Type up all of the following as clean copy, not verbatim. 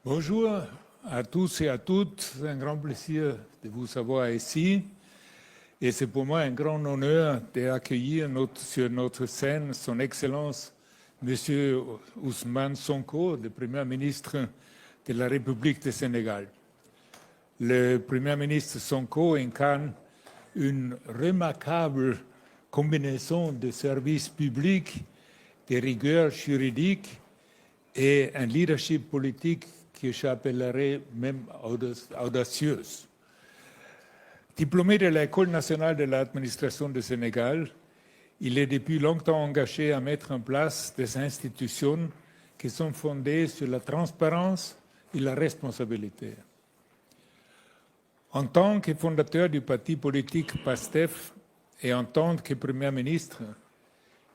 Bonjour à tous et à toutes. C'est un grand plaisir de vous avoir ici. Et c'est pour moi un grand honneur d'accueillir sur notre scène Son Excellence M. Ousmane Sonko, le Premier ministre de la République du Sénégal. Le Premier ministre Sonko incarne une remarquable combinaison de services publics, de rigueur juridique et un leadership politique que j'appellerais même audacieuse. Diplômé de l'École nationale de l'administration du Sénégal, il est depuis longtemps engagé à mettre en place des institutions qui sont fondées sur la transparence et la responsabilité. En tant que fondateur du parti politique PASTEF et en tant que Premier ministre,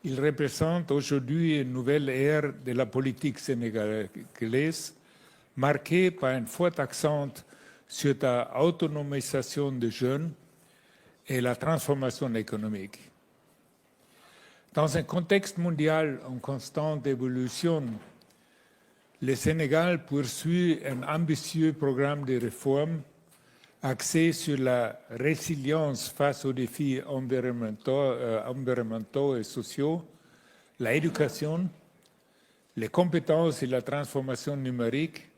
il représente aujourd'hui une nouvelle ère de la politique sénégalaise, marquée par un fort accent sur la autonomisation des jeunes et la transformation économique. Dans un contexte mondial en constante évolution, le Sénégal poursuit un ambitieux programme de réforme axé sur la résilience face aux défis environnementaux et sociaux, l'éducation, les compétences et la transformation numérique,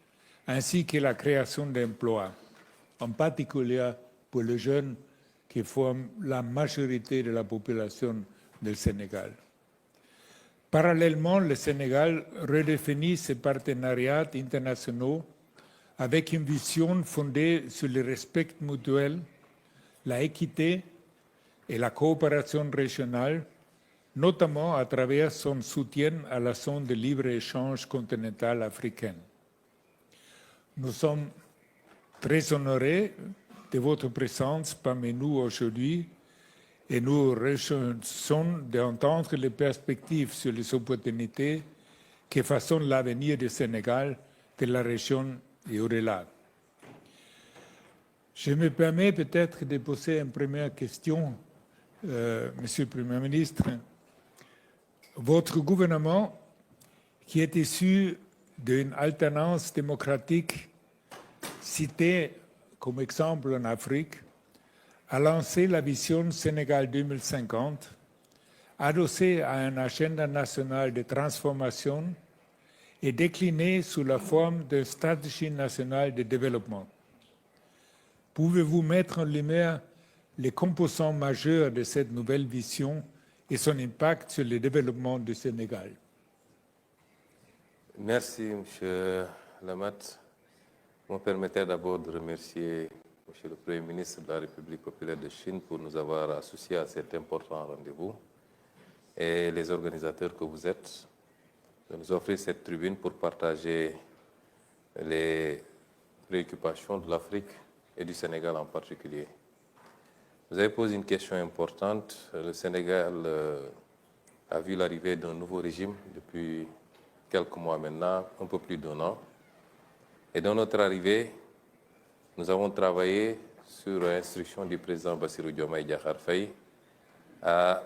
ainsi que la création d'emplois, en particulier pour les jeunes qui forment la majorité de la population du Sénégal. Parallèlement, le Sénégal redéfinit ses partenariats internationaux avec une vision fondée sur le respect mutuel, la équité et la coopération régionale, notamment à travers son soutien à la zone de libre-échange continentale africaine. Nous sommes très honorés de votre présence parmi nous aujourd'hui et nous réjouissons d'entendre les perspectives sur les opportunités qui façonnent l'avenir du Sénégal, de la région et au-delà. Je me permets peut-être de poser une première question, Monsieur le Premier ministre. Votre gouvernement, qui est issu d'une alternance démocratique citée comme exemple en Afrique, a lancé la vision Sénégal 2050, adossée à un agenda national de transformation et déclinée sous la forme d'une stratégie nationale de développement. Pouvez-vous mettre en lumière les composants majeurs de cette nouvelle vision et son impact sur le développement du Sénégal? Merci, M. Lamat. Vous me permettez d'abord de remercier M. le Premier ministre de la République populaire de Chine pour nous avoir associés à cet important rendez-vous et les organisateurs que vous êtes de nous offrir cette tribune pour partager les préoccupations de l'Afrique et du Sénégal en particulier. Vous avez posé une question importante. Le Sénégal a vu l'arrivée d'un nouveau régime depuis quelques mois maintenant, un peu plus d'1 an. Et dans notre arrivée, nous avons travaillé sur l'instruction du président Bassirou Diomaye Diakhar Faye à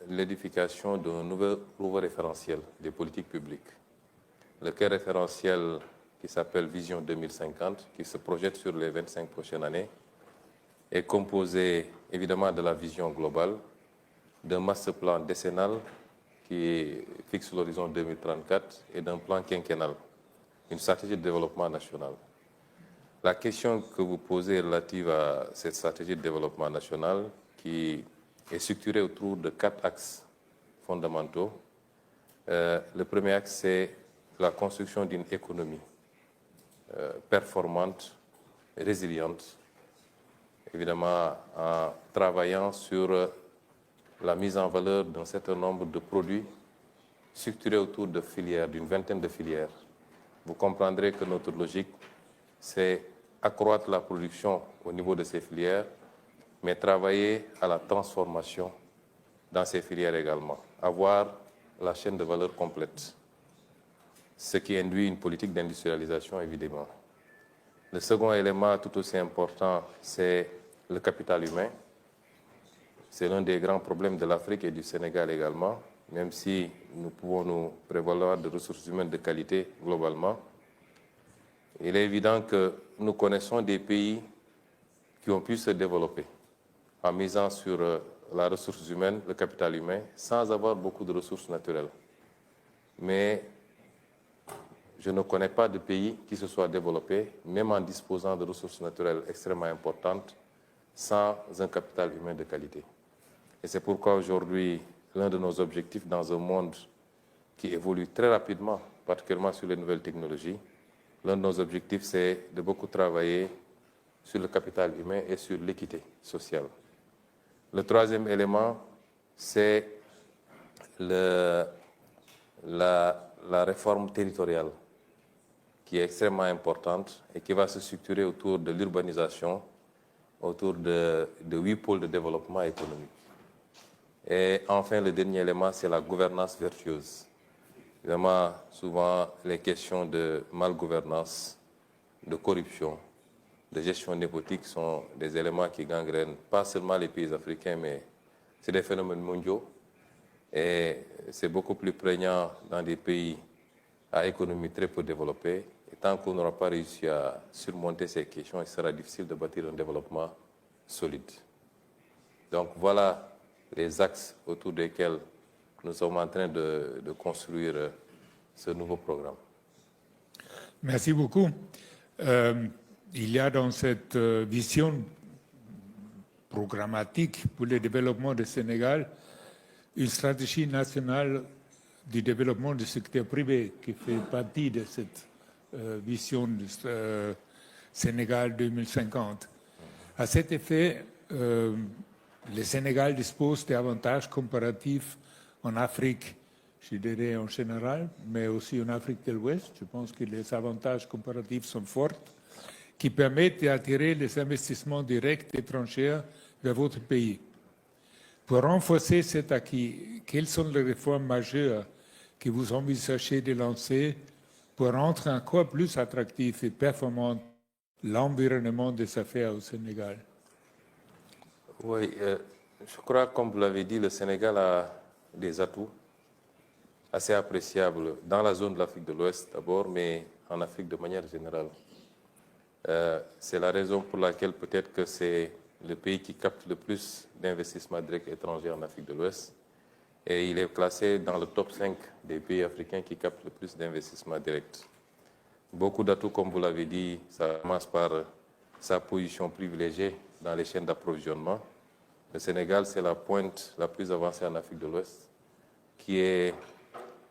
l'édification d'un nouveau référentiel des politiques publiques. Le référentiel qui s'appelle Vision 2050, qui se projette sur les 25 prochaines années, est composé évidemment de la vision globale, d'un master plan décennal qui fixe l'horizon 2034 et d'un plan quinquennal, une stratégie de développement national. La question que vous posez relative à cette stratégie de développement national qui est structurée autour de 4 axes fondamentaux. Le premier axe, c'est la construction d'une économie performante, résiliente, évidemment en travaillant sur la mise en valeur d'un certain nombre de produits structurés autour de filières, d'une vingtaine de filières. Vous comprendrez que notre logique, c'est accroître la production au niveau de ces filières, mais travailler à la transformation dans ces filières également, avoir la chaîne de valeur complète, ce qui induit une politique d'industrialisation évidemment. Le second élément tout aussi important, c'est le capital humain. C'est l'un des grands problèmes de l'Afrique et du Sénégal également, même si nous pouvons nous prévaloir de ressources humaines de qualité globalement. Il est évident que nous connaissons des pays qui ont pu se développer en misant sur la ressource humaine, le capital humain, sans avoir beaucoup de ressources naturelles. Mais je ne connais pas de pays qui se soit développé, même en disposant de ressources naturelles extrêmement importantes, sans un capital humain de qualité. Et c'est pourquoi aujourd'hui, l'un de nos objectifs dans un monde qui évolue très rapidement, particulièrement sur les nouvelles technologies, l'un de nos objectifs, c'est de beaucoup travailler sur le capital humain et sur l'équité sociale. Le troisième élément, c'est la réforme territoriale, qui est extrêmement importante et qui va se structurer autour de l'urbanisation, autour de 8 pôles de développement économique. Et enfin, le dernier élément, c'est la gouvernance vertueuse. Évidemment, souvent, les questions de malgouvernance, de corruption, de gestion népotique sont des éléments qui gangrènent pas seulement les pays africains, mais c'est des phénomènes mondiaux. Et c'est beaucoup plus prégnant dans des pays à économie très peu développée. Et tant qu'on n'aura pas réussi à surmonter ces questions, il sera difficile de bâtir un développement solide. Donc voilà les axes autour desquels nous sommes en train de construire ce nouveau programme. Merci beaucoup. Il y a dans cette vision programmatique pour le développement du Sénégal une stratégie nationale du développement du secteur privé qui fait partie de cette vision du Sénégal 2050. À cet effet, le Sénégal dispose d'avantages comparatifs en Afrique, je dirais en général, mais aussi en Afrique de l'Ouest. Je pense que les avantages comparatifs sont forts, qui permettent d'attirer les investissements directs étrangers vers votre pays. Pour renforcer cet acquis, quelles sont les réformes majeures que vous envisagez de lancer pour rendre encore plus attractif et performant l'environnement des affaires au Sénégal? Oui, je crois, comme vous l'avez dit, le Sénégal a des atouts assez appréciables dans la zone de l'Afrique de l'Ouest d'abord, mais en Afrique de manière générale. C'est la raison pour laquelle peut-être que c'est le pays qui capte le plus d'investissements directs étrangers en Afrique de l'Ouest. Et il est classé dans le top 5 des pays africains qui captent le plus d'investissements directs. Beaucoup d'atouts, comme vous l'avez dit, ça commence par sa position privilégiée dans les chaînes d'approvisionnement. Le Sénégal, c'est la pointe la plus avancée en Afrique de l'Ouest, qui est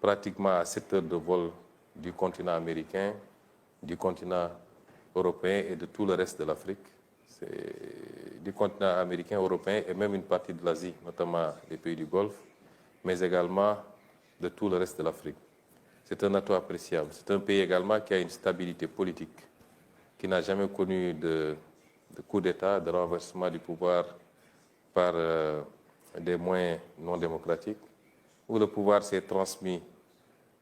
pratiquement à 7 heures de vol du continent américain, du continent européen et de tout le reste de l'Afrique. C'est du continent américain, européen et même une partie de l'Asie, notamment les pays du Golfe, mais également de tout le reste de l'Afrique. C'est un atout appréciable. C'est un pays également qui a une stabilité politique, qui n'a jamais connu de coup d'État, de renversement du pouvoir par des moyens non démocratiques, où le pouvoir s'est transmis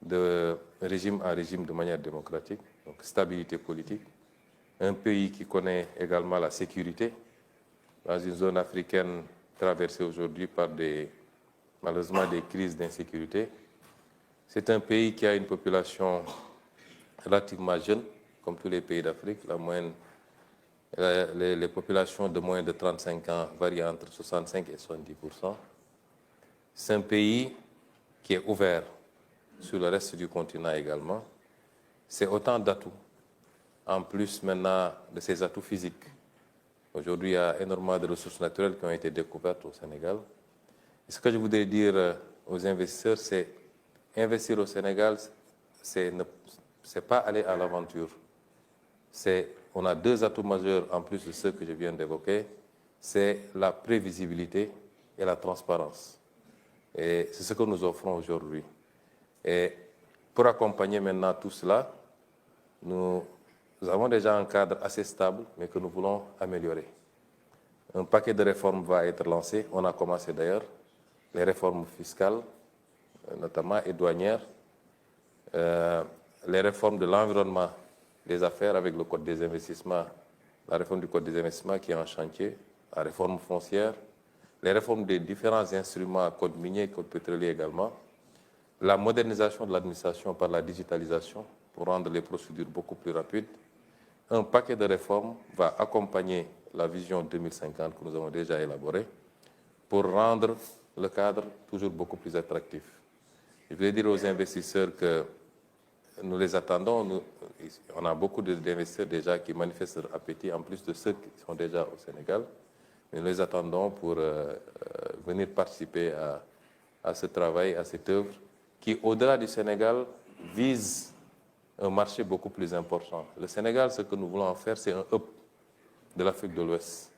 de régime en régime de manière démocratique, donc stabilité politique. Un pays qui connaît également la sécurité, dans une zone africaine traversée aujourd'hui par malheureusement des crises d'insécurité. C'est un pays qui a une population relativement jeune, comme tous les pays d'Afrique. Les populations de moins de 35 ans varient entre 65 et 70%. C'est un pays qui est ouvert sur le reste du continent également. C'est autant d'atouts, en plus maintenant de ces atouts physiques. Aujourd'hui, il y a énormément de ressources naturelles qui ont été découvertes au Sénégal. Et ce que je voudrais dire aux investisseurs, c'est investir au Sénégal, c'est pas aller à l'aventure. On a 2 atouts majeurs en plus de ceux que je viens d'évoquer, c'est la prévisibilité et la transparence. Et c'est ce que nous offrons aujourd'hui. Et pour accompagner maintenant tout cela, nous avons déjà un cadre assez stable, mais que nous voulons améliorer. Un paquet de réformes va être lancé, on a commencé d'ailleurs, les réformes fiscales, notamment et douanières, les réformes de l'environnement des affaires avec le Code des investissements, la réforme du Code des investissements qui est en chantier, la réforme foncière, les réformes des différents instruments, Code minier, Code pétrolier également, la modernisation de l'administration par la digitalisation pour rendre les procédures beaucoup plus rapides, un paquet de réformes va accompagner la vision 2050 que nous avons déjà élaborée pour rendre le cadre toujours beaucoup plus attractif. Je voulais dire aux investisseurs que nous les attendons. On a beaucoup d'investisseurs déjà qui manifestent leur appétit, en plus de ceux qui sont déjà au Sénégal. Nous les attendons pour venir participer à ce travail, à cette œuvre, qui, au-delà du Sénégal, vise un marché beaucoup plus important. Le Sénégal, ce que nous voulons en faire, c'est un hub de l'Afrique de l'Ouest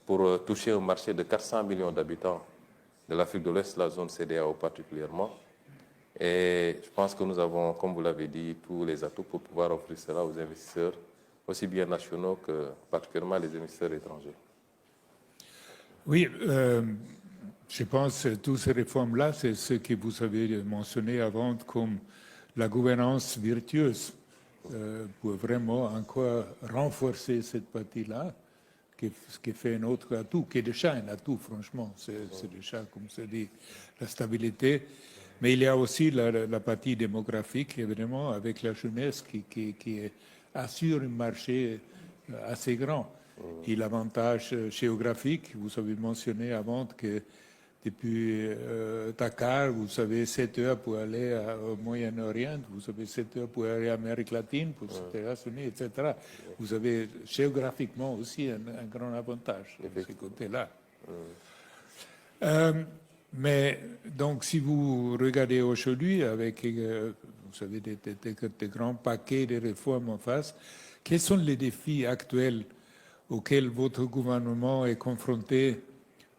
pour toucher un marché de 400 millions d'habitants de l'Afrique de l'Ouest, la zone CEDEAO particulièrement. Et je pense que nous avons, comme vous l'avez dit, tous les atouts pour pouvoir offrir cela aux investisseurs, aussi bien nationaux que particulièrement les investisseurs étrangers. Oui, je pense que toutes ces réformes-là, c'est ce que vous avez mentionné avant comme la gouvernance virtueuse pour vraiment encore renforcer cette partie-là, qui fait un autre atout, qui est déjà un atout, franchement. C'est déjà, comme ça dit, la stabilité. Mais il y a aussi la partie démographique, évidemment, avec la jeunesse qui assure un marché assez grand. Et l'avantage géographique, vous avez mentionné avant que depuis Dakar, vous avez 7 heures pour aller au Moyen-Orient, vous avez 7 heures pour aller en Amérique latine, pour les États-Unis, etc. Vous avez géographiquement aussi un grand avantage de ce côté-là. Mais donc, si vous regardez aujourd'hui avec, vous avez des grands paquets de réformes en face, quels sont les défis actuels auxquels votre gouvernement est confronté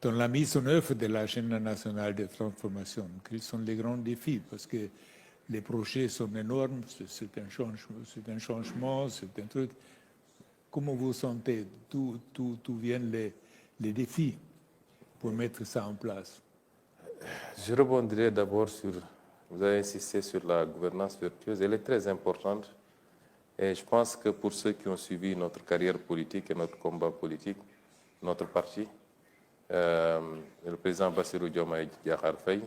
dans la mise en œuvre de l'agenda nationale de transformation? Quels sont les grands défis? Parce que les projets sont énormes, c'est un changement, c'est un truc. Comment vous sentez? D'où viennent les défis pour mettre ça en place? Je rebondirai d'abord sur, vous avez insisté sur la gouvernance vertueuse, elle est très importante. Et je pense que pour ceux qui ont suivi notre carrière politique et notre combat politique, notre parti, le président Bassirou Diomaye Diakhar Faye,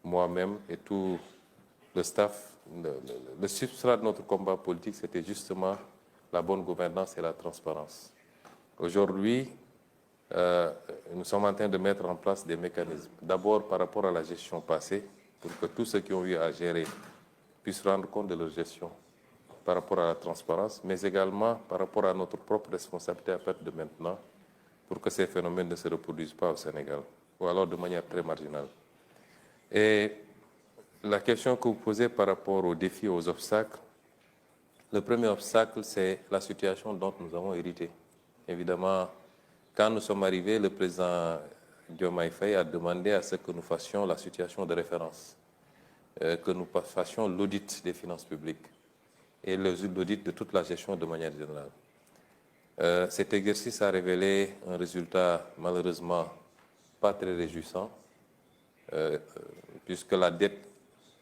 moi-même et tout le staff, le substrat de notre combat politique, c'était justement la bonne gouvernance et la transparence. Aujourd'hui, nous sommes en train de mettre en place des mécanismes. D'abord par rapport à la gestion passée, pour que tous ceux qui ont eu à gérer puissent rendre compte de leur gestion par rapport à la transparence, mais également par rapport à notre propre responsabilité à partir de maintenant, pour que ces phénomènes ne se reproduisent pas au Sénégal, ou alors de manière très marginale. Et la question que vous posez par rapport aux défis, aux obstacles, le premier obstacle, c'est la situation dont nous avons hérité. Évidemment, quand nous sommes arrivés, le président Diomaye Faye a demandé à ce que nous fassions la situation de référence, que nous fassions l'audit des finances publiques et l'audit de toute la gestion de manière générale. Cet exercice a révélé un résultat malheureusement pas très réjouissant, puisque la dette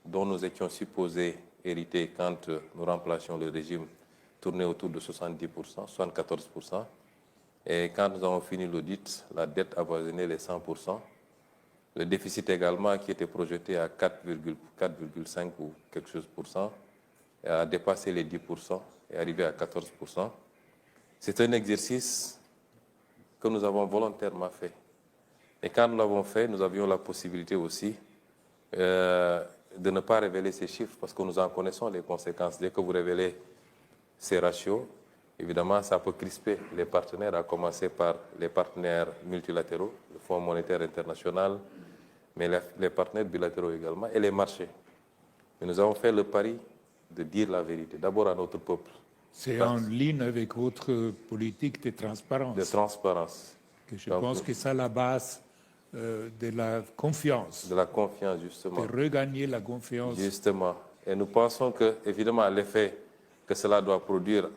dont nous étions supposés hériter quand nous remplacions le régime tournait autour de 70%, 74%. Et quand nous avons fini l'audit, la dette avoisinait les 100%. Le déficit également, qui était projeté à 4,5 ou quelque chose pour cent, a dépassé les 10% et arrivé à 14%. C'est un exercice que nous avons volontairement fait. Et quand nous l'avons fait, nous avions la possibilité aussi de ne pas révéler ces chiffres parce que nous en connaissons les conséquences. Dès que vous révélez ces ratios, évidemment, ça peut crisper les partenaires, à commencer par les partenaires multilatéraux, le Fonds monétaire international, mais les partenaires bilatéraux également, et les marchés. Mais nous avons fait le pari de dire la vérité, d'abord à notre peuple. C'est en ligne avec votre politique de transparence. De transparence. Que je pense que c'est la base de la confiance. De la confiance, justement. De regagner la confiance. Justement. Et nous pensons que, évidemment, l'effet que cela doit produire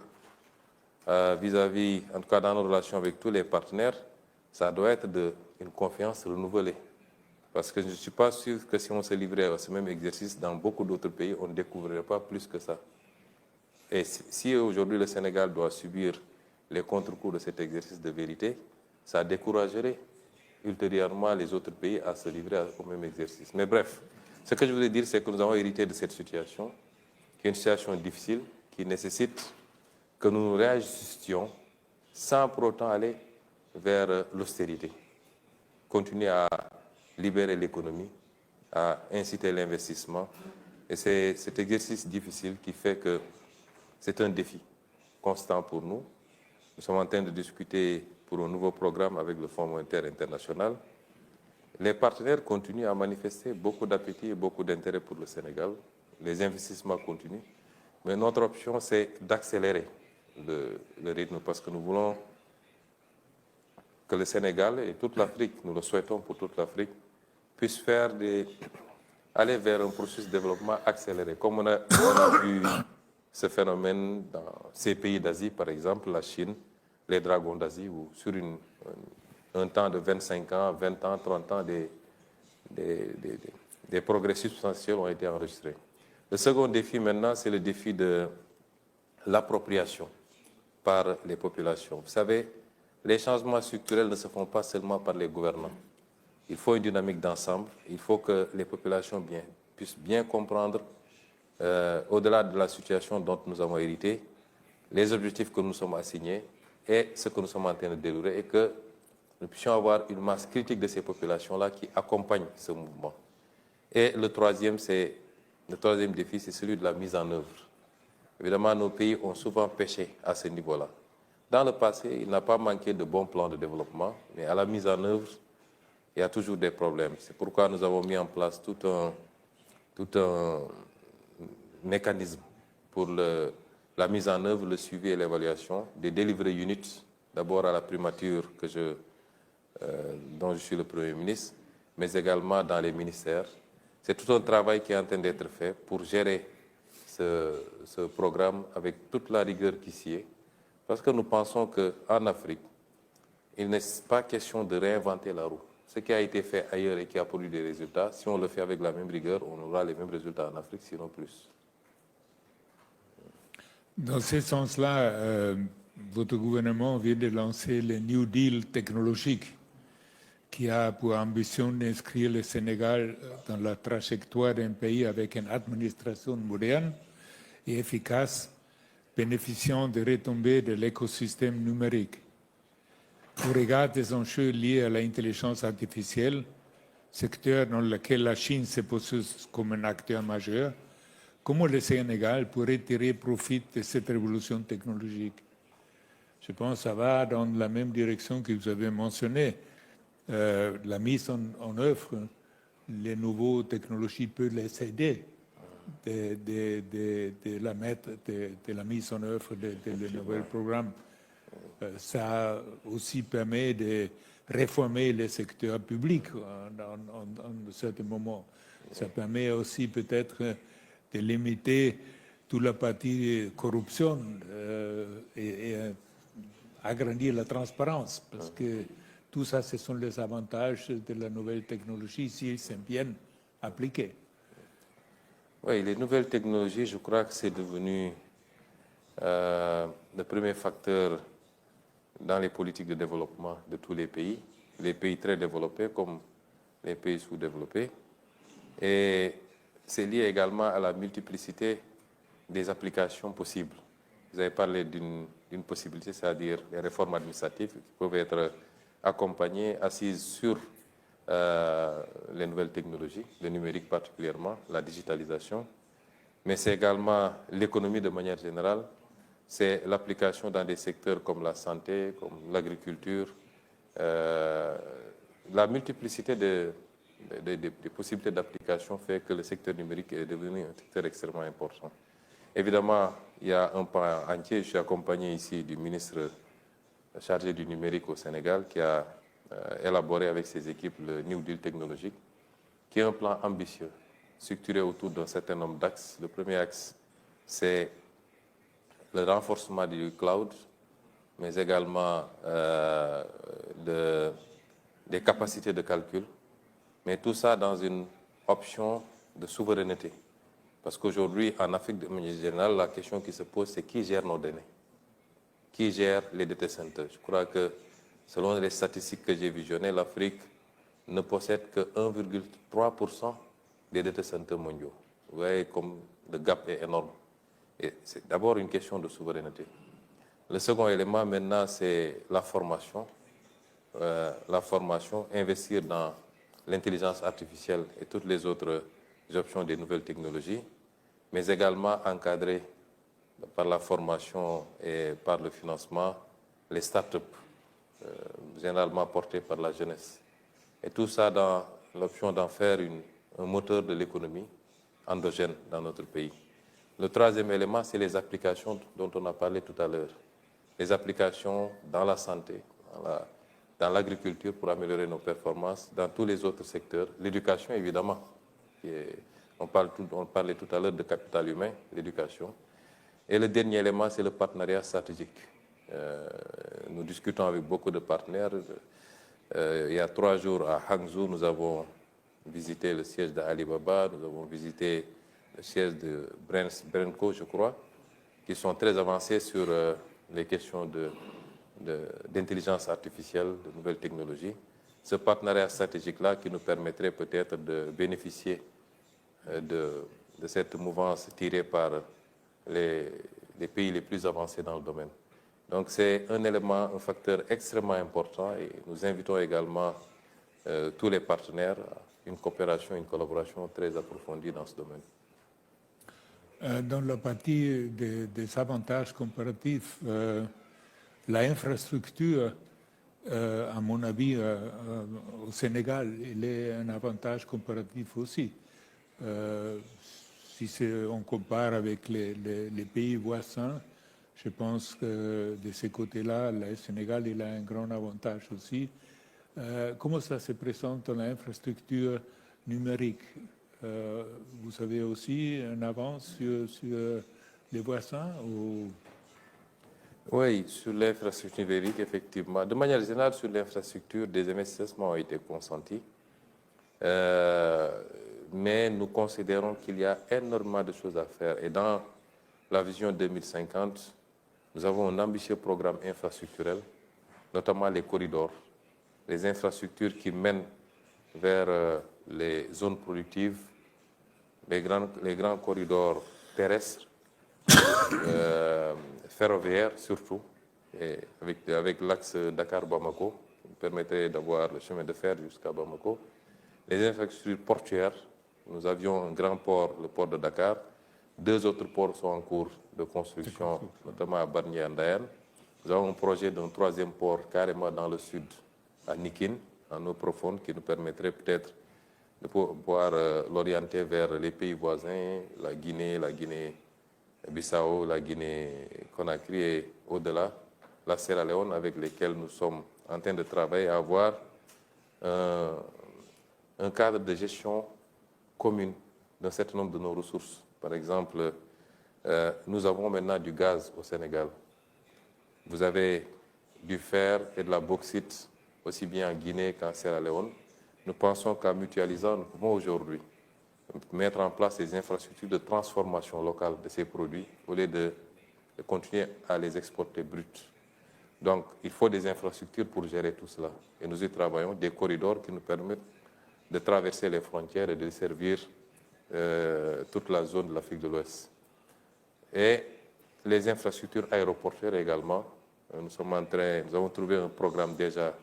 vis-à-vis, en tout cas dans nos relations avec tous les partenaires, ça doit être une confiance renouvelée. Parce que je ne suis pas sûr que si on se livrait à ce même exercice dans beaucoup d'autres pays, on ne découvrirait pas plus que ça. Et si aujourd'hui le Sénégal doit subir les contre-coups de cet exercice de vérité, ça découragerait ultérieurement les autres pays à se livrer au même exercice. Mais bref, ce que je voulais dire, c'est que nous avons hérité de cette situation, qui est une situation difficile, qui nécessite que nous réajustions sans pour autant aller vers l'austérité. Continuer à libérer l'économie, à inciter l'investissement. Et c'est cet exercice difficile qui fait que c'est un défi constant pour nous. Nous sommes en train de discuter pour un nouveau programme avec le Fonds monétaire international. Les partenaires continuent à manifester beaucoup d'appétit et beaucoup d'intérêt pour le Sénégal. Les investissements continuent. Mais notre option, c'est d'accélérer le rythme parce que nous voulons que le Sénégal et toute l'Afrique, nous le souhaitons pour toute l'Afrique, puissent aller vers un processus de développement accéléré. Comme on a vu ce phénomène dans ces pays d'Asie, par exemple, la Chine, les dragons d'Asie, où sur un temps de 25 ans, 20 ans, 30 ans, des progrès substantiels ont été enregistrés. Le second défi maintenant, c'est le défi de l'appropriation par les populations. Vous savez, les changements structurels ne se font pas seulement par les gouvernants. Il faut une dynamique d'ensemble. Il faut que les populations puissent bien comprendre, au-delà de la situation dont nous avons hérité, les objectifs que nous sommes assignés et ce que nous sommes en train de dérouler et que nous puissions avoir une masse critique de ces populations-là qui accompagnent ce mouvement. Et le troisième défi, c'est celui de la mise en œuvre. Évidemment, nos pays ont souvent péché à ce niveau-là. Dans le passé, il n'a pas manqué de bons plans de développement, mais à la mise en œuvre, il y a toujours des problèmes. C'est pourquoi nous avons mis en place tout un mécanisme pour la mise en œuvre, le suivi et l'évaluation des delivery units, d'abord à la primature dont je suis le Premier ministre, mais également dans les ministères. C'est tout un travail qui est en train d'être fait pour gérer ce programme avec toute la rigueur qui s'y est, parce que nous pensons qu'en Afrique, il n'est pas question de réinventer la roue. Ce qui a été fait ailleurs et qui a produit des résultats, si on le fait avec la même rigueur, on aura les mêmes résultats en Afrique, sinon plus. Dans ce sens-là, votre gouvernement vient de lancer le New Deal technologique qui a pour ambition d'inscrire le Sénégal dans la trajectoire d'un pays avec une administration moderne et efficace, bénéficiant des retombées de l'écosystème numérique. Au regard des enjeux liés à l'intelligence artificielle, secteur dans lequel la Chine se pose comme un acteur majeur, comment le Sénégal pourrait tirer profit de cette révolution technologique? Je pense que ça va dans la même direction que vous avez mentionné. La mise en œuvre, les nouvelles technologies peuvent les aider de la mise en œuvre de nouveaux programmes. Ça aussi permet de réformer le secteur public en certains moments. Ça permet aussi peut-être de limiter toute la partie corruption et agrandir la transparence, parce que tout ça, ce sont les avantages de la nouvelle technologie s'ils sont bien appliqués. Oui, les nouvelles technologies, je crois que c'est devenu le premier facteur dans les politiques de développement de tous les pays très développés comme les pays sous-développés. Et c'est lié également à la multiplicité des applications possibles. Vous avez parlé d'une possibilité, c'est-à-dire les réformes administratives qui peuvent être accompagnées, assises sur les nouvelles technologies, le numérique particulièrement, la digitalisation, mais c'est également l'économie de manière générale, c'est l'application dans des secteurs comme la santé, comme l'agriculture, la multiplicité des possibilités d'application fait que le secteur numérique est devenu un secteur extrêmement important. Évidemment, il y a un pan entier, je suis accompagné ici du ministre chargé du numérique au Sénégal qui a élaboré avec ses équipes le New Deal technologique, qui est un plan ambitieux, structuré autour d'un certain nombre d'axes. Le premier axe, c'est le renforcement du cloud, mais également des capacités de calcul, mais tout ça dans une option de souveraineté. Parce qu'aujourd'hui, en Afrique de manière générale, la question qui se pose, c'est qui gère nos données? Qui gère les data centers? Je crois que, selon les statistiques que j'ai visionnées, l'Afrique ne possède que 1,3% des data centers mondiaux. Vous voyez comme le gap est énorme. Et c'est d'abord une question de souveraineté. Le second élément maintenant, c'est la formation. Investir dans l'intelligence artificielle et toutes les autres options des nouvelles technologies, mais également encadrer par la formation et par le financement les start-up, généralement portées par la jeunesse. Et tout ça dans l'option d'en faire un moteur de l'économie endogène dans notre pays. Le troisième élément, c'est les applications dont on a parlé tout à l'heure. Les applications dans la santé, dans l'agriculture pour améliorer nos performances, dans tous les autres secteurs. L'éducation, évidemment. On parlait tout à l'heure de capital humain, l'éducation. Et le dernier élément, c'est le partenariat stratégique. Nous discutons avec beaucoup de partenaires. Il y a 3 jours à Hangzhou, nous avons visité le siège d'Alibaba, nous avons visité le siège de Brenco, je crois, qui sont très avancés sur les questions d'intelligence artificielle, de nouvelles technologies. Ce partenariat stratégique-là qui nous permettrait peut-être de bénéficier de cette mouvance tirée par les pays les plus avancés dans le domaine. Donc c'est un élément, un facteur extrêmement important et nous invitons également tous les partenaires à une coopération, une collaboration très approfondie dans ce domaine. Dans la partie des avantages comparatifs, l'infrastructure, à mon avis, au Sénégal, il est un avantage comparatif aussi. Si on compare avec les pays voisins, je pense que de ce côté-là, le Sénégal il a un grand avantage aussi. Comment ça se présente dans l'infrastructure numérique? Vous avez aussi une avance sur les voisins ou... Oui, sur l'infrastructure numérique, effectivement. De manière générale, sur l'infrastructure, des investissements ont été consentis. Mais nous considérons qu'il y a énormément de choses à faire. Et dans la vision 2050, nous avons un ambitieux programme infrastructurel, notamment les corridors, les infrastructures qui mènent vers les zones productives, les grands corridors terrestres, ferroviaires surtout, et avec l'axe Dakar-Bamako, qui permettrait d'avoir le chemin de fer jusqu'à Bamako. Les infrastructures portuaires, nous avions un grand port, le port de Dakar. 2 autres ports sont en cours de construction, notamment à Barnier et Ndayan. Nous avons un projet d'un 3e port carrément dans le sud, à Nikin, en eau profonde, qui nous permettrait peut-être de pouvoir l'orienter vers les pays voisins, la Guinée-Bissau, la Guinée-Conakry et au-delà, la Sierra Leone, avec lesquels nous sommes en train de travailler à avoir un cadre de gestion commune d'un certain nombre de nos ressources. Par exemple, nous avons maintenant du gaz au Sénégal. Vous avez du fer et de la bauxite, aussi bien en Guinée qu'en Sierra Leone. Nous pensons qu'en mutualisant, nous pouvons aujourd'hui mettre en place des infrastructures de transformation locale de ces produits au lieu de continuer à les exporter bruts. Donc, il faut des infrastructures pour gérer tout cela. Et nous y travaillons, des corridors qui nous permettent de traverser les frontières et de servir toute la zone de l'Afrique de l'Ouest. Et les infrastructures aéroportuaires également. Nous avons trouvé un programme déjà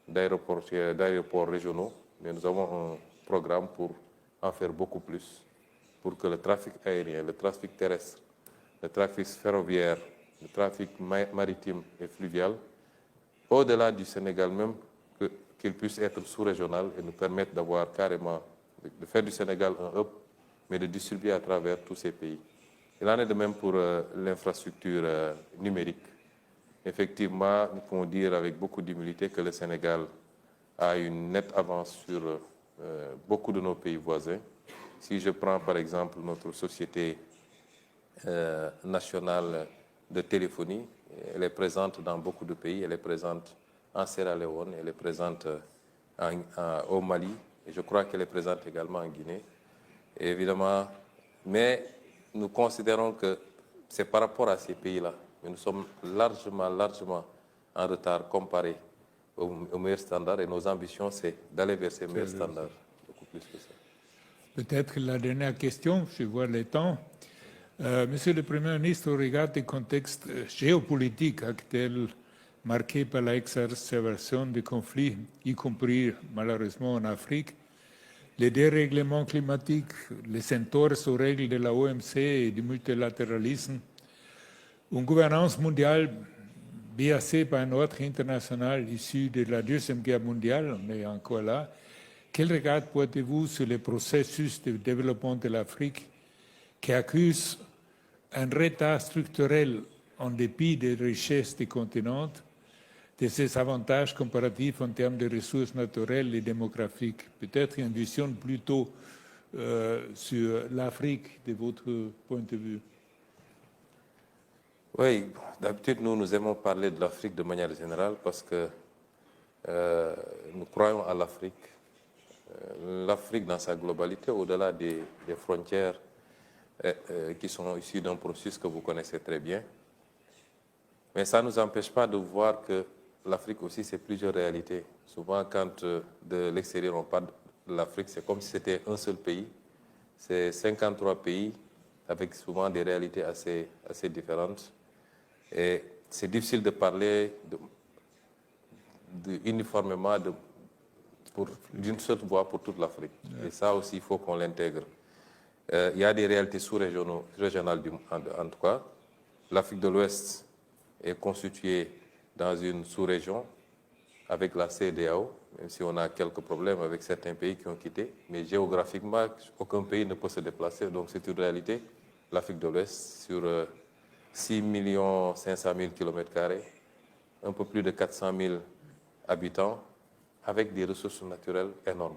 d'aéroports régionaux, mais nous avons un programme pour en faire beaucoup plus, pour que le trafic aérien, le trafic terrestre, le trafic ferroviaire, le trafic maritime et fluvial, au-delà du Sénégal même, qu'il puisse être sous-régional et nous permettre d'avoir carrément, de faire du Sénégal un hub, mais de distribuer à travers tous ces pays. Il en est de même pour l'infrastructure numérique. Effectivement, nous pouvons dire avec beaucoup d'humilité que le Sénégal a une nette avance sur beaucoup de nos pays voisins. Si je prends par exemple notre société nationale de téléphonie, elle est présente dans beaucoup de pays, elle est présente en Sierra Leone, elle est présente au Mali, et je crois qu'elle est présente également en Guinée. Et évidemment, mais nous considérons que c'est par rapport à ces pays-là, mais nous sommes largement en retard comparé aux meilleurs standards, et nos ambitions, c'est d'aller vers ces meilleurs standards, beaucoup plus que ça. Peut-être la dernière question, je vois le temps. Monsieur le Premier ministre, au regard du contexte géopolitique actuel marqué par l'exacerbation des conflits, y compris malheureusement en Afrique, les dérèglements climatiques, les entorses aux règles de la OMC et du multilatéralisme, une gouvernance mondiale biaisée par un ordre international issu de la Deuxième Guerre mondiale, on est encore là. Quel regard portez-vous sur le processus de développement de l'Afrique qui accuse un retard structurel en dépit des richesses du continent, de ses avantages comparatifs en termes de ressources naturelles et démographiques? Peut-être une vision plutôt sur l'Afrique de votre point de vue. Oui, d'habitude, nous aimons parler de l'Afrique de manière générale parce que nous croyons à l'Afrique. L'Afrique dans sa globalité, au-delà des frontières qui sont issues d'un processus que vous connaissez très bien. Mais ça ne nous empêche pas de voir que l'Afrique aussi, c'est plusieurs réalités. Souvent, quand de l'extérieur, on parle de l'Afrique, c'est comme si c'était un seul pays. C'est 53 pays avec souvent des réalités assez différentes. Et c'est difficile de parler uniformément d'une seule voix pour toute l'Afrique. Et ça aussi, il faut qu'on l'intègre. Il y a des réalités sous-régionales en tout cas. L'Afrique de l'Ouest est constituée dans une sous-région avec la CEDEAO, même si on a quelques problèmes avec certains pays qui ont quitté. Mais géographiquement, aucun pays ne peut se déplacer. Donc c'est une réalité. L'Afrique de l'Ouest, sur 6 500 000 km², un peu plus de 400 000 habitants, avec des ressources naturelles énormes.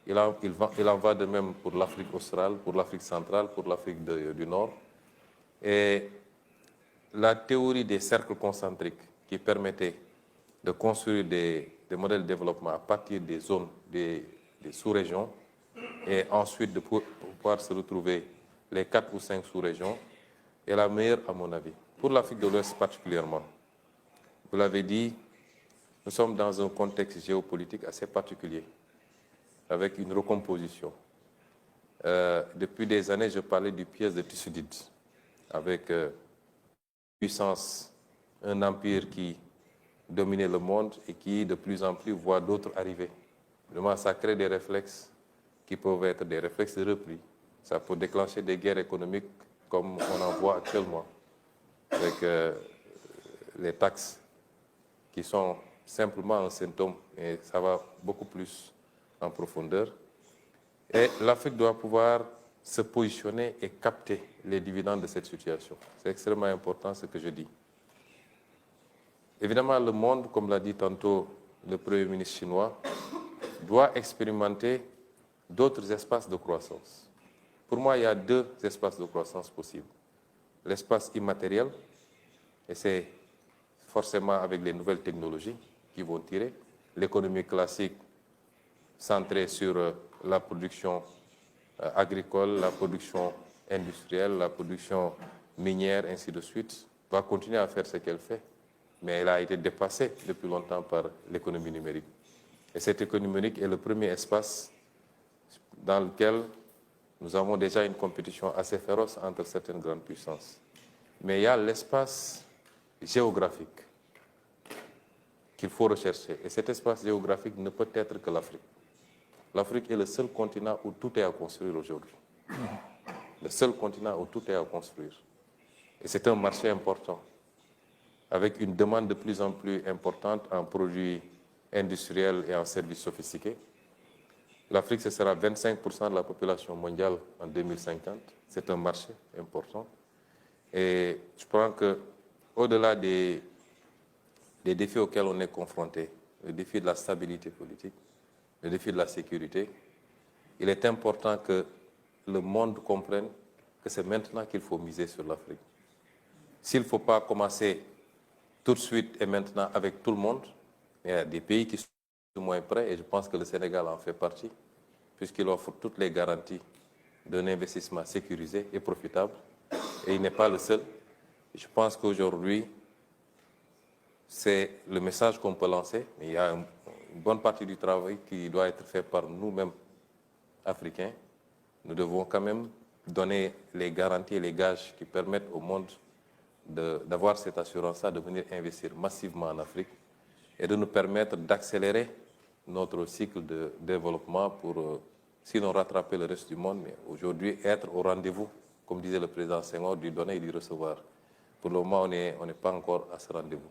Il en va de même pour l'Afrique australe, pour l'Afrique centrale, pour l'Afrique du Nord. Et la théorie des cercles concentriques qui permettait de construire des modèles de développement à partir des zones, des sous-régions, et ensuite de pouvoir se retrouver les 4 ou 5 sous-régions, est la meilleure à mon avis. Pour l'Afrique de l'Ouest particulièrement, vous l'avez dit, nous sommes dans un contexte géopolitique assez particulier, avec une recomposition. Depuis des années, je parlais du piège de Thucydide, avec puissance, un empire qui dominait le monde et qui, de plus en plus, voit d'autres arriver. Vraiment, ça crée des réflexes qui peuvent être des réflexes de repli. Ça peut déclencher des guerres économiques comme on en voit actuellement, avec les taxes qui sont simplement un symptôme, et ça va beaucoup plus en profondeur. Et l'Afrique doit pouvoir se positionner et capter les dividendes de cette situation. C'est extrêmement important ce que je dis. Évidemment, le monde, comme l'a dit tantôt le Premier ministre chinois, doit expérimenter d'autres espaces de croissance. Pour moi, il y a 2 espaces de croissance possibles. L'espace immatériel, et c'est forcément avec les nouvelles technologies qui vont tirer. L'économie classique centrée sur la production agricole, la production industrielle, la production minière, ainsi de suite, va continuer à faire ce qu'elle fait. Mais elle a été dépassée depuis longtemps par l'économie numérique. Et cette économie numérique est le premier espace dans lequel nous avons déjà une compétition assez féroce entre certaines grandes puissances. Mais il y a l'espace géographique qu'il faut rechercher. Et cet espace géographique ne peut être que l'Afrique. L'Afrique est le seul continent où tout est à construire aujourd'hui. Le seul continent où tout est à construire. Et c'est un marché important, avec une demande de plus en plus importante en produits industriels et en services sophistiqués. L'Afrique, ce sera 25% de la population mondiale en 2050. C'est un marché important. Et je pense qu'au-delà des défis auxquels on est confronté, le défi de la stabilité politique, le défi de la sécurité, il est important que le monde comprenne que c'est maintenant qu'il faut miser sur l'Afrique. S'il ne faut pas commencer tout de suite et maintenant avec tout le monde, il y a des pays qui sont moins prêts, et je pense que le Sénégal en fait partie, puisqu'il offre toutes les garanties d'un investissement sécurisé et profitable, et il n'est pas le seul. Je pense qu'aujourd'hui, c'est le message qu'on peut lancer, mais il y a une bonne partie du travail qui doit être fait par nous-mêmes, Africains. Nous devons quand même donner les garanties et les gages qui permettent au monde d'avoir cette assurance-là, de venir investir massivement en Afrique et de nous permettre d'accélérer notre cycle de développement pour, sinon rattraper le reste du monde, mais aujourd'hui être au rendez-vous, comme disait le président Senghor, du donner et du recevoir. Pour le moment, on n'est pas encore à ce rendez-vous.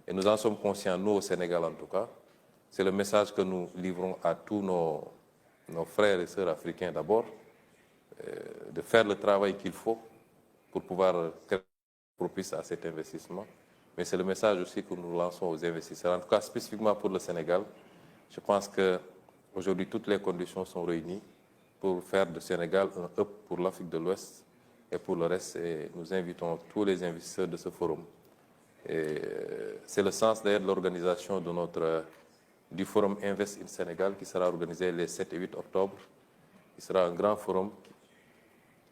Et nous en sommes conscients, nous au Sénégal en tout cas. C'est le message que nous livrons à tous nos frères et sœurs africains d'abord, de faire le travail qu'il faut pour pouvoir être propice à cet investissement. Mais c'est le message aussi que nous lançons aux investisseurs. En tout cas, spécifiquement pour le Sénégal, je pense qu'aujourd'hui, toutes les conditions sont réunies pour faire du Sénégal un hub pour l'Afrique de l'Ouest et pour le reste. Et nous invitons tous les investisseurs de ce forum. C'est le sens d'ailleurs de l'organisation du forum Invest in Sénégal qui sera organisé les 7 et 8 octobre. Il sera un grand forum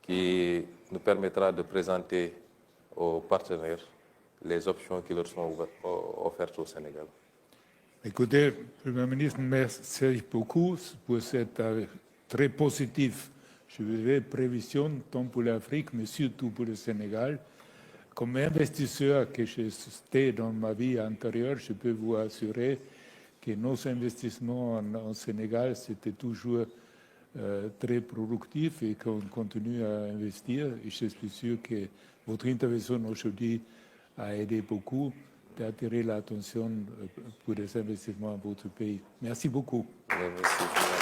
qui nous permettra de présenter aux partenaires les options qui leur sont offertes au Sénégal. Écoutez, Premier ministre, merci beaucoup pour cette très positive prévision, tant pour l'Afrique, mais surtout pour le Sénégal. Comme investisseur que j'étais dans ma vie antérieure, je peux vous assurer que nos investissements en Sénégal, c'était toujours très productif et qu'on continue à investir. Et je suis sûr que votre intervention aujourd'hui a aidé beaucoup d'attirer l'attention pour les investissements à votre pays. Merci beaucoup. Merci.